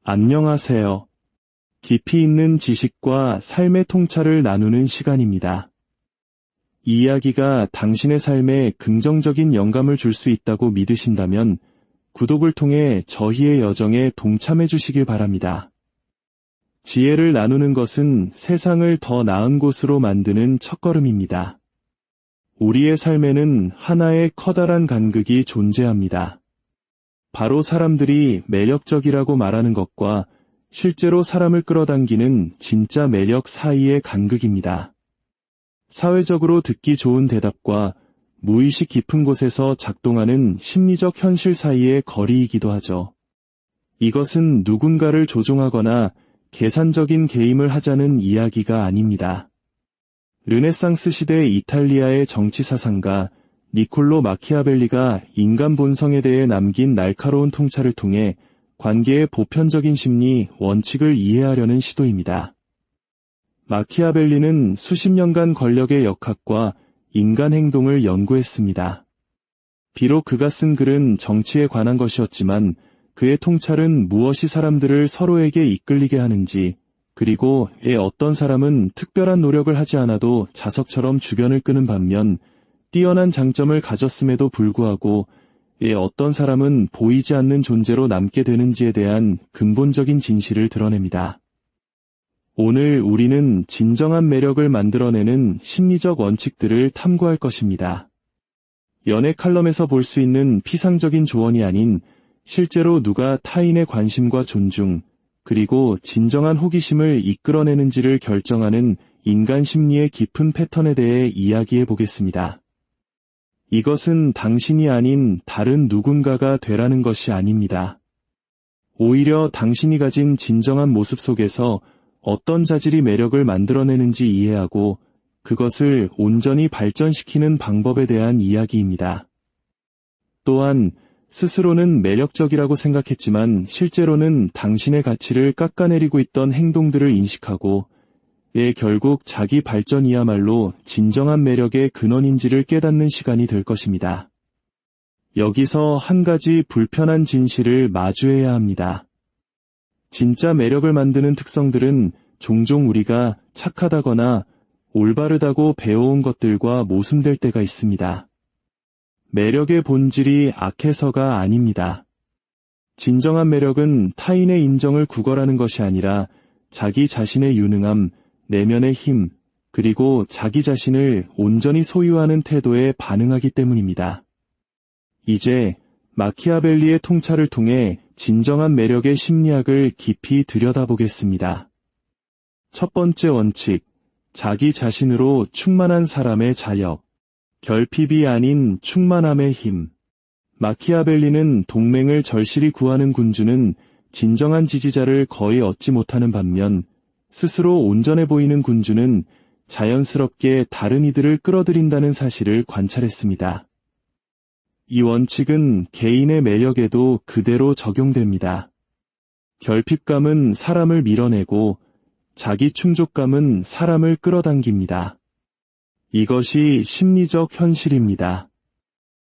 안녕하세요. 깊이 있는 지식과 삶의 통찰을 나누는 시간입니다. 이 이야기가 당신의 삶에 긍정적인 영감을 줄 수 있다고 믿으신다면 구독을 통해 저희의 여정에 동참해 주시길 바랍니다. 지혜를 나누는 것은 세상을 더 나은 곳으로 만드는 첫걸음입니다. 우리의 삶에는 하나의 커다란 간극이 존재합니다. 바로 사람들이 매력적이라고 말하는 것과 실제로 사람을 끌어당기는 진짜 매력 사이의 간극입니다. 사회적으로 듣기 좋은 대답과 무의식 깊은 곳에서 작동하는 심리적 현실 사이의 거리이기도 하죠. 이것은 누군가를 조종하거나 계산적인 게임을 하자는 이야기가 아닙니다. 르네상스 시대 이탈리아의 정치사상가 니콜로 마키아벨리가 인간 본성에 대해 남긴 날카로운 통찰을 통해 관계의 보편적인 심리 원칙을 이해하려는 시도입니다. 마키아벨리는 수십 년간 권력의 역학과 인간 행동을 연구했습니다. 비록 그가 쓴 글은 정치에 관한 것이었지만 그의 통찰은 무엇이 사람들을 서로에게 이끌리게 하는지, 그리고 어떤 사람은 특별한 노력을 하지 않아도 자석처럼 주변을 끄는 반면 뛰어난 장점을 가졌음에도 불구하고 어떤 사람은 보이지 않는 존재로 남게 되는지에 대한 근본적인 진실을 드러냅니다. 오늘 우리는 진정한 매력을 만들어내는 심리적 원칙들을 탐구할 것입니다. 연애 칼럼에서 볼 수 있는 피상적인 조언이 아닌 실제로 누가 타인의 관심과 존중, 그리고 진정한 호기심을 이끌어내는지를 결정하는 인간 심리의 깊은 패턴에 대해 이야기해 보겠습니다. 이것은 당신이 아닌 다른 누군가가 되라는 것이 아닙니다. 오히려 당신이 가진 진정한 모습 속에서 어떤 자질이 매력을 만들어내는지 이해하고 그것을 온전히 발전시키는 방법에 대한 이야기입니다. 또한 스스로는 매력적이라고 생각했지만 실제로는 당신의 가치를 깎아내리고 있던 행동들을 인식하고 결국 자기 발전이야말로 진정한 매력의 근원인지를 깨닫는 시간이 될 것입니다. 여기서 한 가지 불편한 진실을 마주해야 합니다. 진짜 매력을 만드는 특성들은 종종 우리가 착하다거나 올바르다고 배워온 것들과 모순될 때가 있습니다. 매력의 본질이 악해서가 아닙니다. 진정한 매력은 타인의 인정을 구걸하는 것이 아니라 자기 자신의 유능함, 내면의 힘, 그리고 자기 자신을 온전히 소유하는 태도에 반응하기 때문입니다. 이제 마키아벨리의 통찰을 통해 진정한 매력의 심리학을 깊이 들여다보겠습니다. 첫 번째 원칙, 자기 자신으로 충만한 사람의 자력, 결핍이 아닌 충만함의 힘. 마키아벨리는 동맹을 절실히 구하는 군주는 진정한 지지자를 거의 얻지 못하는 반면 스스로 온전해 보이는 군주는 자연스럽게 다른 이들을 끌어들인다는 사실을 관찰했습니다. 이 원칙은 개인의 매력에도 그대로 적용됩니다. 결핍감은 사람을 밀어내고 자기 충족감은 사람을 끌어당깁니다. 이것이 심리적 현실입니다.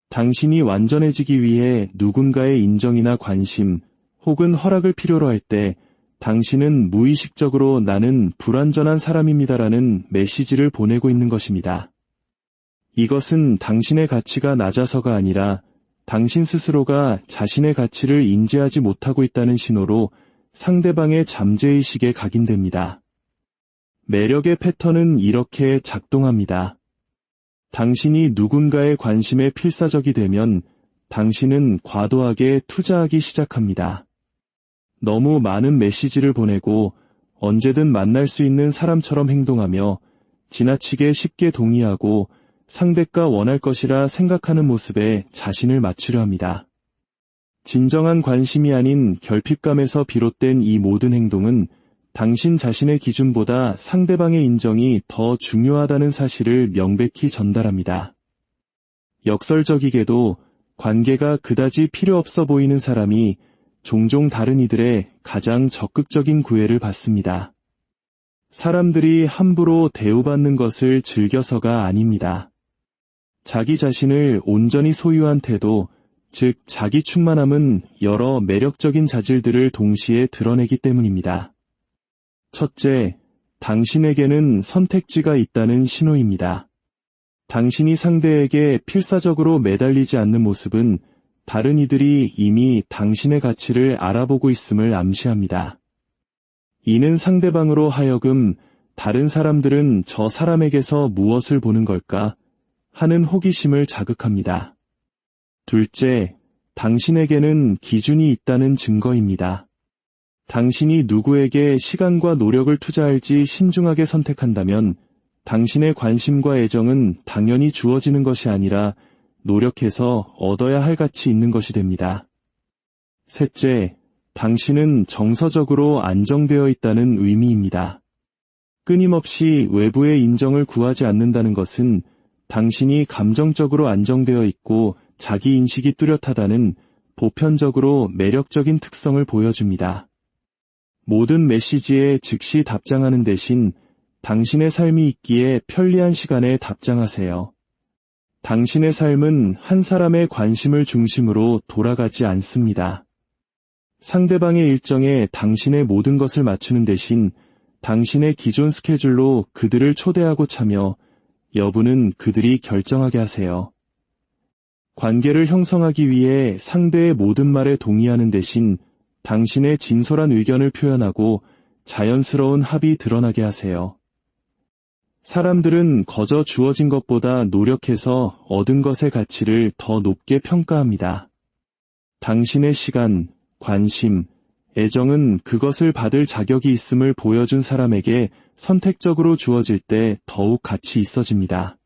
당신이 완전해지기 위해 누군가의 인정이나 관심 혹은 허락을 필요로 할 때 당신은 무의식적으로 나는 불완전한 사람입니다라는 메시지를 보내고 있는 것입니다. 이것은 당신의 가치가 낮아서가 아니라 당신 스스로가 자신의 가치를 인지하지 못하고 있다는 신호로 상대방의 잠재의식에 각인됩니다. 매력의 패턴은 이렇게 작동합니다. 당신이 누군가의 관심에 필사적이 되면 당신은 과도하게 투자하기 시작합니다. 너무 많은 메시지를 보내고 언제든 만날 수 있는 사람처럼 행동하며 지나치게 쉽게 동의하고 상대가 원할 것이라 생각하는 모습에 자신을 맞추려 합니다. 진정한 관심이 아닌 결핍감에서 비롯된 이 모든 행동은 당신 자신의 기준보다 상대방의 인정이 더 중요하다는 사실을 명백히 전달합니다. 역설적이게도 관계가 그다지 필요 없어 보이는 사람이 종종 다른 이들의 가장 적극적인 구애를 받습니다. 사람들이 함부로 대우받는 것을 즐겨서가 아닙니다. 자기 자신을 온전히 소유한 태도, 즉 자기 충만함은 여러 매력적인 자질들을 동시에 드러내기 때문입니다. 첫째, 당신에게는 선택지가 있다는 신호입니다. 당신이 상대에게 필사적으로 매달리지 않는 모습은 다른 이들이 이미 당신의 가치를 알아보고 있음을 암시합니다. 이는 상대방으로 하여금 다른 사람들은 저 사람에게서 무엇을 보는 걸까 하는 호기심을 자극합니다. 둘째, 당신에게는 기준이 있다는 증거입니다. 당신이 누구에게 시간과 노력을 투자할지 신중하게 선택한다면 당신의 관심과 애정은 당연히 주어지는 것이 아니라 노력해서 얻어야 할 가치 있는 것이 됩니다. 셋째, 당신은 정서적으로 안정되어 있다는 의미입니다. 끊임없이 외부의 인정을 구하지 않는다는 것은 당신이 감정적으로 안정되어 있고 자기 인식이 뚜렷하다는 보편적으로 매력적인 특성을 보여줍니다. 모든 메시지에 즉시 답장하는 대신 당신의 삶이 있기에 편리한 시간에 답장하세요. 당신의 삶은 한 사람의 관심을 중심으로 돌아가지 않습니다. 상대방의 일정에 당신의 모든 것을 맞추는 대신 당신의 기존 스케줄로 그들을 초대하고 차며 여부는 그들이 결정하게 하세요. 관계를 형성하기 위해 상대의 모든 말에 동의하는 대신 당신의 진솔한 의견을 표현하고 자연스러운 합이 드러나게 하세요. 사람들은 거저 주어진 것보다 노력해서 얻은 것의 가치를 더 높게 평가합니다. 당신의 시간, 관심, 애정은 그것을 받을 자격이 있음을 보여준 사람에게 선택적으로 주어질 때 더욱 가치 있어집니다.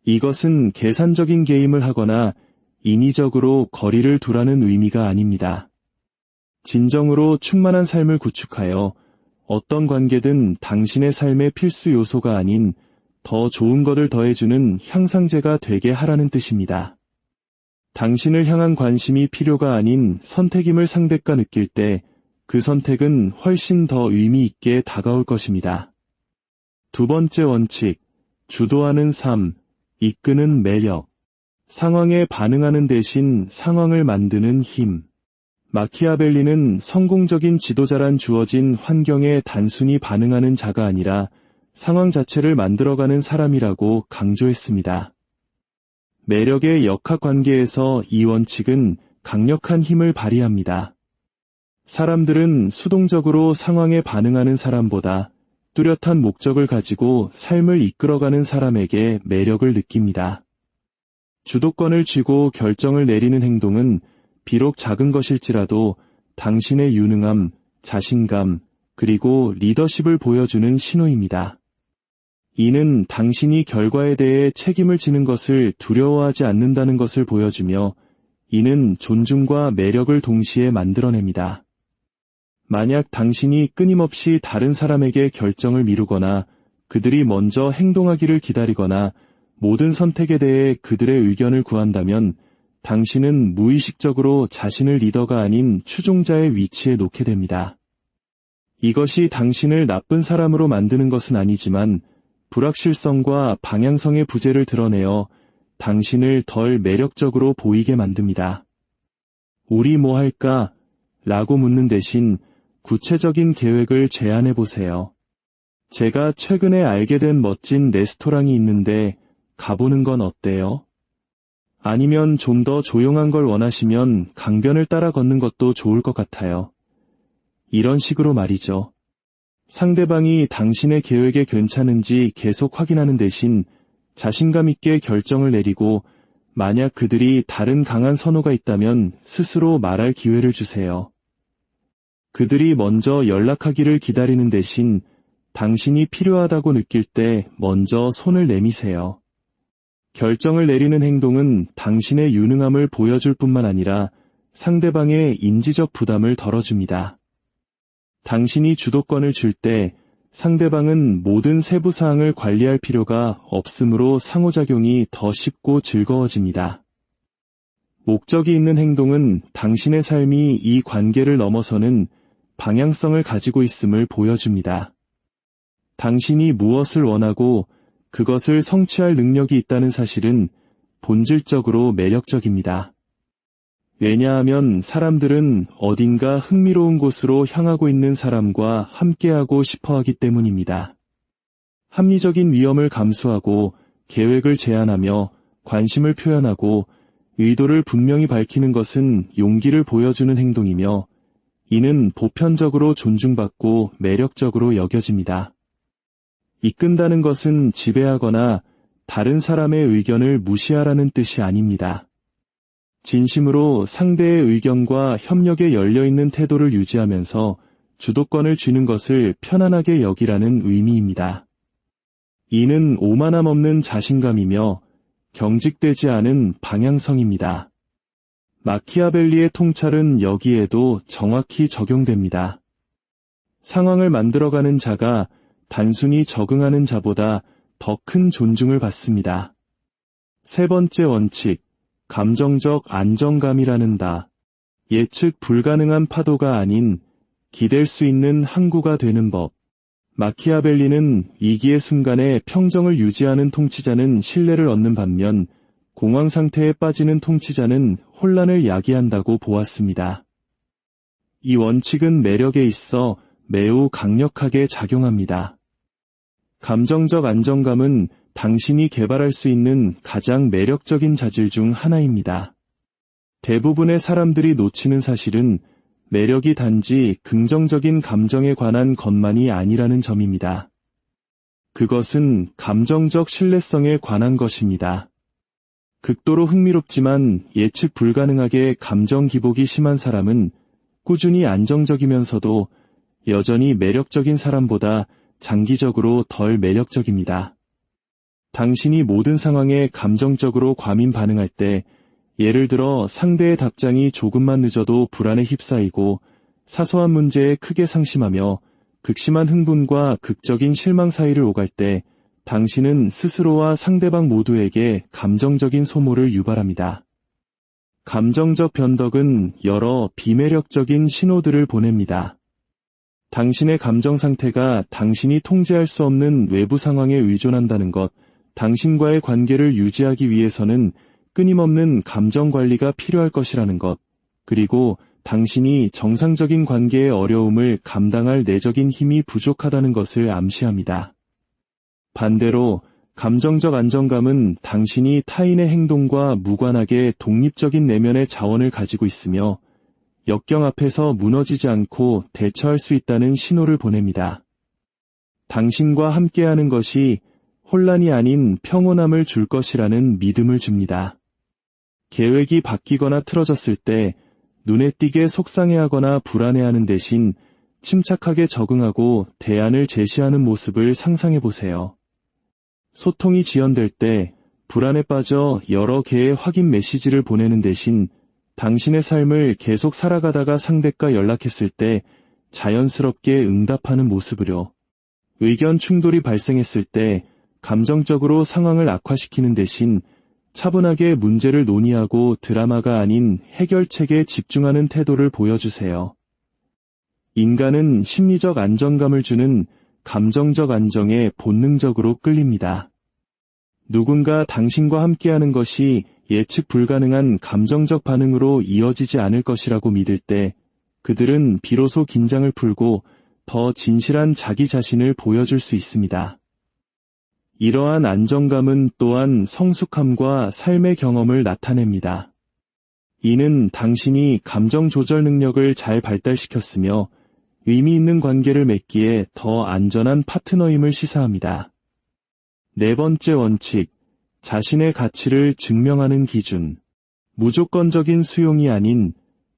이것은 계산적인 게임을 하거나 인위적으로 거리를 두라는 의미가 아닙니다. 진정으로 충만한 삶을 구축하여 어떤 관계든 당신의 삶의 필수 요소가 아닌 더 좋은 것을 더해주는 향상제가 되게 하라는 뜻입니다. 당신을 향한 관심이 필요가 아닌 선택임을 상대가 느낄 때 그 선택은 훨씬 더 의미 있게 다가올 것입니다. 두 번째 원칙, 주도하는 삶, 이끄는 매력, 상황에 반응하는 대신 상황을 만드는 힘. 마키아벨리는 성공적인 지도자란 주어진 환경에 단순히 반응하는 자가 아니라 상황 자체를 만들어가는 사람이라고 강조했습니다. 매력의 역학관계에서 이 원칙은 강력한 힘을 발휘합니다. 사람들은 수동적으로 상황에 반응하는 사람보다 뚜렷한 목적을 가지고 삶을 이끌어가는 사람에게 매력을 느낍니다. 주도권을 쥐고 결정을 내리는 행동은 비록 작은 것일지라도 당신의 유능함, 자신감, 그리고 리더십을 보여주는 신호입니다. 이는 당신이 결과에 대해 책임을 지는 것을 두려워하지 않는다는 것을 보여주며 이는 존중과 매력을 동시에 만들어냅니다. 만약 당신이 끊임없이 다른 사람에게 결정을 미루거나 그들이 먼저 행동하기를 기다리거나 모든 선택에 대해 그들의 의견을 구한다면 당신은 무의식적으로 자신을 리더가 아닌 추종자의 위치에 놓게 됩니다. 이것이 당신을 나쁜 사람으로 만드는 것은 아니지만 불확실성과 방향성의 부재를 드러내어 당신을 덜 매력적으로 보이게 만듭니다. 우리 뭐 할까? 라고 묻는 대신 구체적인 계획을 제안해 보세요. 제가 최근에 알게 된 멋진 레스토랑이 있는데 가보는 건 어때요? 아니면 좀 더 조용한 걸 원하시면 강변을 따라 걷는 것도 좋을 것 같아요. 이런 식으로 말이죠. 상대방이 당신의 계획에 괜찮은지 계속 확인하는 대신 자신감 있게 결정을 내리고 만약 그들이 다른 강한 선호가 있다면 스스로 말할 기회를 주세요. 그들이 먼저 연락하기를 기다리는 대신 당신이 필요하다고 느낄 때 먼저 손을 내미세요. 결정을 내리는 행동은 당신의 유능함을 보여줄 뿐만 아니라 상대방의 인지적 부담을 덜어줍니다. 당신이 주도권을 줄 때 상대방은 모든 세부 사항을 관리할 필요가 없으므로 상호작용이 더 쉽고 즐거워집니다. 목적이 있는 행동은 당신의 삶이 이 관계를 넘어서는 방향성을 가지고 있음을 보여줍니다. 당신이 무엇을 원하고 그것을 성취할 능력이 있다는 사실은 본질적으로 매력적입니다. 왜냐하면 사람들은 어딘가 흥미로운 곳으로 향하고 있는 사람과 함께하고 싶어 하기 때문입니다. 합리적인 위험을 감수하고 계획을 제안하며 관심을 표현하고 의도를 분명히 밝히는 것은 용기를 보여주는 행동이며 이는 보편적으로 존중받고 매력적으로 여겨집니다. 이끈다는 것은 지배하거나 다른 사람의 의견을 무시하라는 뜻이 아닙니다. 진심으로 상대의 의견과 협력에 열려있는 태도를 유지하면서 주도권을 쥐는 것을 편안하게 여기라는 의미입니다. 이는 오만함 없는 자신감이며 경직되지 않은 방향성입니다. 마키아벨리의 통찰은 여기에도 정확히 적용됩니다. 상황을 만들어가는 자가 단순히 적응하는 자보다 더 큰 존중을 받습니다. 세 번째 원칙, 감정적 안정감이라는 다. 예측 불가능한 파도가 아닌 기댈 수 있는 항구가 되는 법. 마키아벨리는 위기의 순간에 평정을 유지하는 통치자는 신뢰를 얻는 반면 공황 상태에 빠지는 통치자는 혼란을 야기한다고 보았습니다. 이 원칙은 매력에 있어 매우 강력하게 작용합니다. 감정적 안정감은 당신이 개발할 수 있는 가장 매력적인 자질 중 하나입니다. 대부분의 사람들이 놓치는 사실은 매력이 단지 긍정적인 감정에 관한 것만이 아니라는 점입니다. 그것은 감정적 신뢰성에 관한 것입니다. 극도로 흥미롭지만 예측 불가능하게 감정 기복이 심한 사람은 꾸준히 안정적이면서도 여전히 매력적인 사람보다 장기적으로 덜 매력적입니다. 당신이 모든 상황에 감정적으로 과민 반응할 때, 예를 들어 상대의 답장이 조금만 늦어도 불안에 휩싸이고 사소한 문제에 크게 상심하며 극심한 흥분과 극적인 실망 사이를 오갈 때 당신은 스스로와 상대방 모두에게 감정적인 소모를 유발합니다. 감정적 변덕은 여러 비매력적인 신호들을 보냅니다. 당신의 감정 상태가 당신이 통제할 수 없는 외부 상황에 의존한다는 것, 당신과의 관계를 유지하기 위해서는 끊임없는 감정 관리가 필요할 것이라는 것, 그리고 당신이 정상적인 관계의 어려움을 감당할 내적인 힘이 부족하다는 것을 암시합니다. 반대로 감정적 안정감은 당신이 타인의 행동과 무관하게 독립적인 내면의 자원을 가지고 있으며 역경 앞에서 무너지지 않고 대처할 수 있다는 신호를 보냅니다. 당신과 함께하는 것이 혼란이 아닌 평온함을 줄 것이라는 믿음을 줍니다. 계획이 바뀌거나 틀어졌을 때 눈에 띄게 속상해하거나 불안해하는 대신 침착하게 적응하고 대안을 제시하는 모습을 상상해 보세요. 소통이 지연될 때 불안에 빠져 여러 개의 확인 메시지를 보내는 대신 당신의 삶을 계속 살아가다가 상대가 연락했을 때 자연스럽게 응답하는 모습으로, 의견 충돌이 발생했을 때 감정적으로 상황을 악화시키는 대신 차분하게 문제를 논의하고 드라마가 아닌 해결책에 집중하는 태도를 보여주세요. 인간은 심리적 안정감을 주는 감정적 안정에 본능적으로 끌립니다. 누군가 당신과 함께하는 것이 예측 불가능한 감정적 반응으로 이어지지 않을 것이라고 믿을 때 그들은 비로소 긴장을 풀고 더 진실한 자기 자신을 보여줄 수 있습니다. 이러한 안정감은 또한 성숙함과 삶의 경험을 나타냅니다. 이는 당신이 감정 조절 능력을 잘 발달시켰으며 의미 있는 관계를 맺기에 더 안전한 파트너임을 시사합니다. 네 번째 원칙, 자신의 가치를 증명하는 기준. 무조건적인 수용이 아닌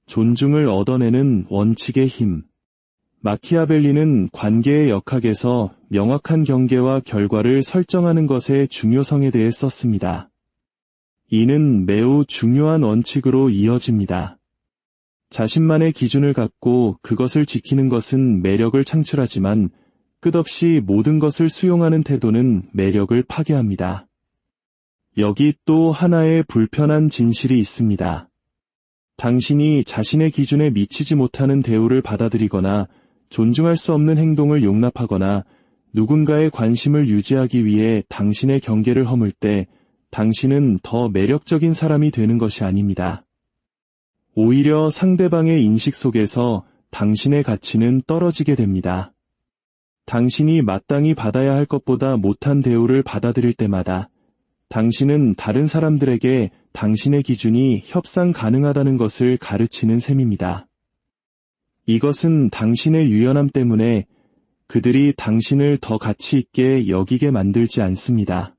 존중을 얻어내는 원칙의 힘. 마키아벨리는 관계의 역학에서 명확한 경계와 결과를 설정하는 것의 중요성에 대해 썼습니다. 이는 매우 중요한 원칙으로 이어집니다. 자신만의 기준을 갖고 그것을 지키는 것은 매력을 창출하지만 끝없이 모든 것을 수용하는 태도는 매력을 파괴합니다. 여기 또 하나의 불편한 진실이 있습니다. 당신이 자신의 기준에 미치지 못하는 대우를 받아들이거나 존중할 수 없는 행동을 용납하거나 누군가의 관심을 유지하기 위해 당신의 경계를 허물 때 당신은 더 매력적인 사람이 되는 것이 아닙니다. 오히려 상대방의 인식 속에서 당신의 가치는 떨어지게 됩니다. 당신이 마땅히 받아야 할 것보다 못한 대우를 받아들일 때마다 당신은 다른 사람들에게 당신의 기준이 협상 가능하다는 것을 가르치는 셈입니다. 이것은 당신의 유연함 때문에 그들이 당신을 더 가치 있게 여기게 만들지 않습니다.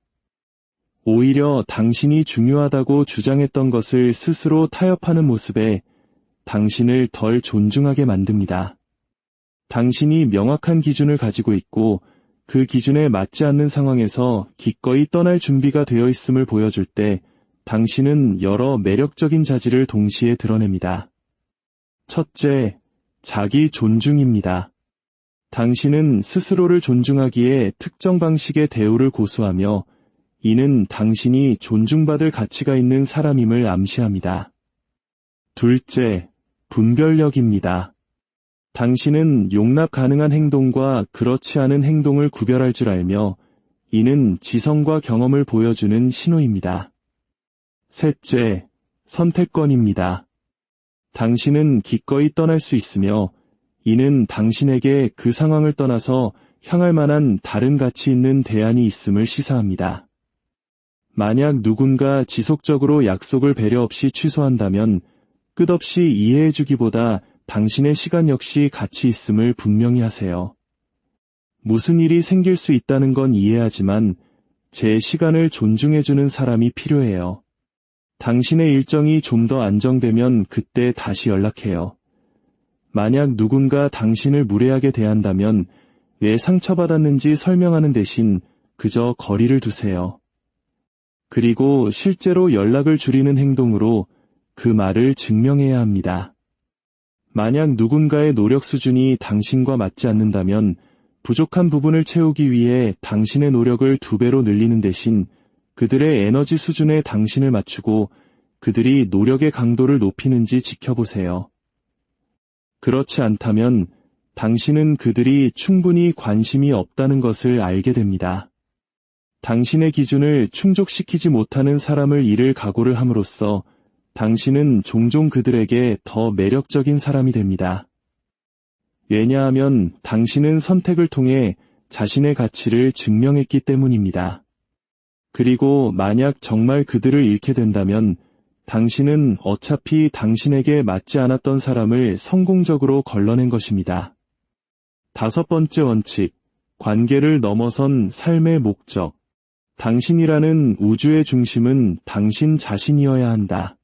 오히려 당신이 중요하다고 주장했던 것을 스스로 타협하는 모습에 당신을 덜 존중하게 만듭니다. 당신이 명확한 기준을 가지고 있고 그 기준에 맞지 않는 상황에서 기꺼이 떠날 준비가 되어 있음을 보여줄 때 당신은 여러 매력적인 자질을 동시에 드러냅니다. 첫째, 자기 존중입니다. 당신은 스스로를 존중하기에 특정 방식의 대우를 고수하며 이는 당신이 존중받을 가치가 있는 사람임을 암시합니다. 둘째, 분별력입니다. 당신은 용납 가능한 행동과 그렇지 않은 행동을 구별할 줄 알며 이는 지성과 경험을 보여주는 신호입니다. 셋째, 선택권입니다. 당신은 기꺼이 떠날 수 있으며 이는 당신에게 그 상황을 떠나서 향할 만한 다른 가치 있는 대안이 있음을 시사합니다. 만약 누군가 지속적으로 약속을 배려 없이 취소한다면 끝없이 이해해주기보다 당신의 시간 역시 가치 있음을 분명히 하세요. 무슨 일이 생길 수 있다는 건 이해하지만 제 시간을 존중해주는 사람이 필요해요. 당신의 일정이 좀 더 안정되면 그때 다시 연락해요. 만약 누군가 당신을 무례하게 대한다면 왜 상처받았는지 설명하는 대신 그저 거리를 두세요. 그리고 실제로 연락을 줄이는 행동으로 그 말을 증명해야 합니다. 만약 누군가의 노력 수준이 당신과 맞지 않는다면 부족한 부분을 채우기 위해 당신의 노력을 2배로 늘리는 대신 그들의 에너지 수준에 당신을 맞추고 그들이 노력의 강도를 높이는지 지켜보세요. 그렇지 않다면 당신은 그들이 충분히 관심이 없다는 것을 알게 됩니다. 당신의 기준을 충족시키지 못하는 사람을 잃을 각오를 함으로써 당신은 종종 그들에게 더 매력적인 사람이 됩니다. 왜냐하면 당신은 선택을 통해 자신의 가치를 증명했기 때문입니다. 그리고 만약 정말 그들을 잃게 된다면 당신은 어차피 당신에게 맞지 않았던 사람을 성공적으로 걸러낸 것입니다. 5번째 원칙, 관계를 넘어선 삶의 목적. 당신이라는 우주의 중심은 당신 자신이어야 한다.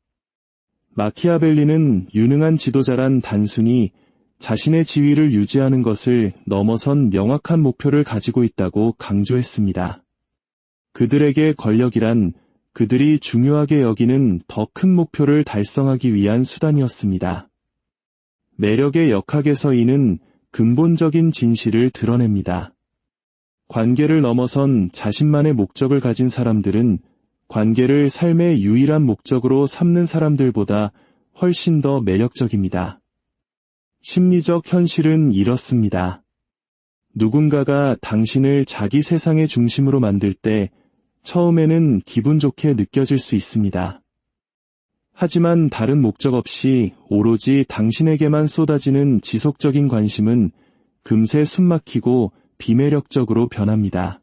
마키아벨리는 유능한 지도자란 단순히 자신의 지위를 유지하는 것을 넘어선 명확한 목표를 가지고 있다고 강조했습니다. 그들에게 권력이란 그들이 중요하게 여기는 더 큰 목표를 달성하기 위한 수단이었습니다. 매력의 역학에서 이는 근본적인 진실을 드러냅니다. 관계를 넘어선 자신만의 목적을 가진 사람들은 관계를 삶의 유일한 목적으로 삼는 사람들보다 훨씬 더 매력적입니다. 심리적 현실은 이렇습니다. 누군가가 당신을 자기 세상의 중심으로 만들 때 처음에는 기분 좋게 느껴질 수 있습니다. 하지만 다른 목적 없이 오로지 당신에게만 쏟아지는 지속적인 관심은 금세 숨막히고 비매력적으로 변합니다.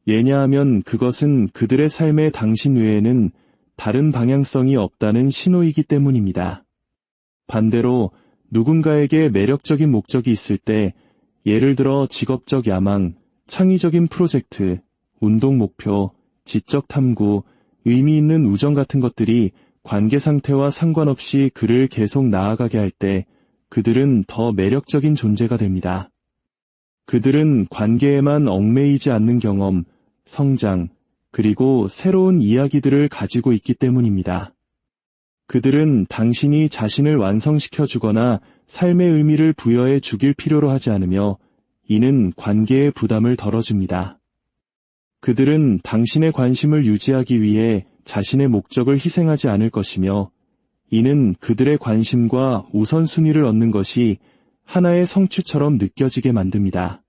왜냐하면 그것은 그들의 삶에 당신 외에는 다른 방향성이 없다는 신호이기 때문입니다. 반대로 누군가에게 매력적인 목적이 있을 때, 예를 들어 직업적 야망, 창의적인 프로젝트, 운동 목표, 지적 탐구, 의미 있는 우정 같은 것들이 관계 상태와 상관없이 그를 계속 나아가게 할 때 그들은 더 매력적인 존재가 됩니다. 그들은 관계에만 얽매이지 않는 경험, 성장, 그리고 새로운 이야기들을 가지고 있기 때문입니다. 그들은 당신이 자신을 완성시켜 주거나 삶의 의미를 부여해 주길 필요로 하지 않으며 이는 관계의 부담을 덜어줍니다. 그들은 당신의 관심을 유지하기 위해 자신의 목적을 희생하지 않을 것이며 이는 그들의 관심과 우선순위를 얻는 것이 하나의 성취처럼 느껴지게 만듭니다.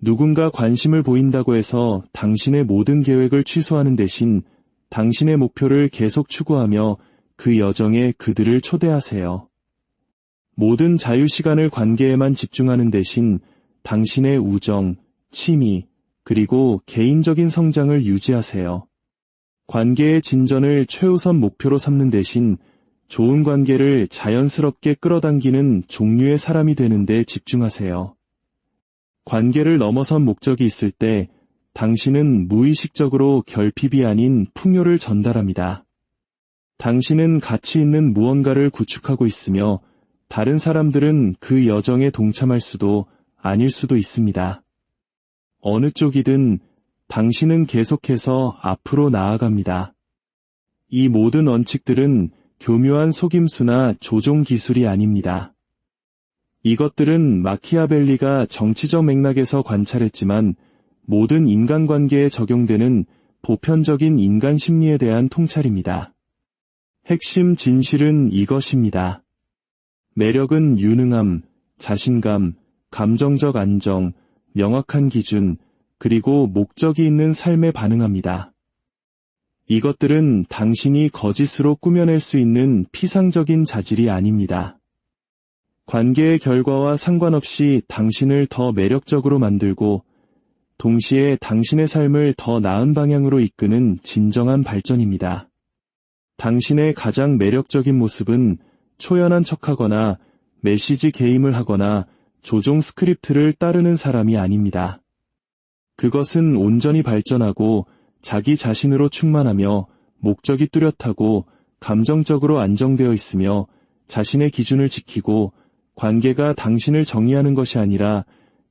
누군가 관심을 보인다고 해서 당신의 모든 계획을 취소하는 대신 당신의 목표를 계속 추구하며 그 여정에 그들을 초대하세요. 모든 자유시간을 관계에만 집중하는 대신 당신의 우정, 취미, 그리고 개인적인 성장을 유지하세요. 관계의 진전을 최우선 목표로 삼는 대신 좋은 관계를 자연스럽게 끌어당기는 종류의 사람이 되는 데 집중하세요. 관계를 넘어선 목적이 있을 때 당신은 무의식적으로 결핍이 아닌 풍요를 전달합니다. 당신은 가치 있는 무언가를 구축하고 있으며 다른 사람들은 그 여정에 동참할 수도 아닐 수도 있습니다. 어느 쪽이든 당신은 계속해서 앞으로 나아갑니다. 이 모든 원칙들은 교묘한 속임수나 조종 기술이 아닙니다. 이것들은 마키아벨리가 정치적 맥락에서 관찰했지만 모든 인간관계에 적용되는 보편적인 인간 심리에 대한 통찰입니다. 핵심 진실은 이것입니다. 매력은 유능함, 자신감, 감정적 안정, 명확한 기준, 그리고 목적이 있는 삶에 반응합니다. 이것들은 당신이 거짓으로 꾸며낼 수 있는 피상적인 자질이 아닙니다. 관계의 결과와 상관없이 당신을 더 매력적으로 만들고 동시에 당신의 삶을 더 나은 방향으로 이끄는 진정한 발전입니다. 당신의 가장 매력적인 모습은 초연한 척하거나 메시지 게임을 하거나 조종 스크립트를 따르는 사람이 아닙니다. 그것은 온전히 발전하고 자기 자신으로 충만하며 목적이 뚜렷하고 감정적으로 안정되어 있으며 자신의 기준을 지키고 관계가 당신을 정의하는 것이 아니라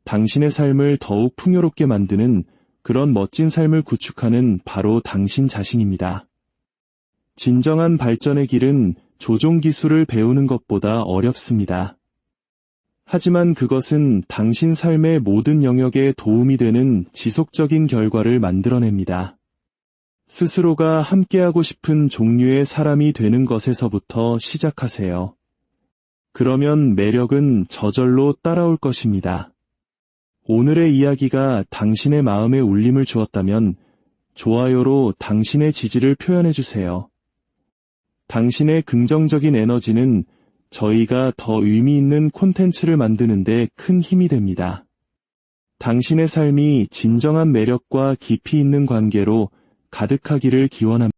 당신의 삶을 더욱 풍요롭게 만드는 그런 멋진 삶을 구축하는 바로 당신 자신입니다. 진정한 발전의 길은 조종 기술을 배우는 것보다 어렵습니다. 하지만 그것은 당신 삶의 모든 영역에 도움이 되는 지속적인 결과를 만들어냅니다. 스스로가 함께하고 싶은 종류의 사람이 되는 것에서부터 시작하세요. 그러면 매력은 저절로 따라올 것입니다. 오늘의 이야기가 당신의 마음에 울림을 주었다면 좋아요로 당신의 지지를 표현해주세요. 당신의 긍정적인 에너지는 저희가 더 의미 있는 콘텐츠를 만드는 데 큰 힘이 됩니다. 당신의 삶이 진정한 매력과 깊이 있는 관계로 가득하기를 기원합니다.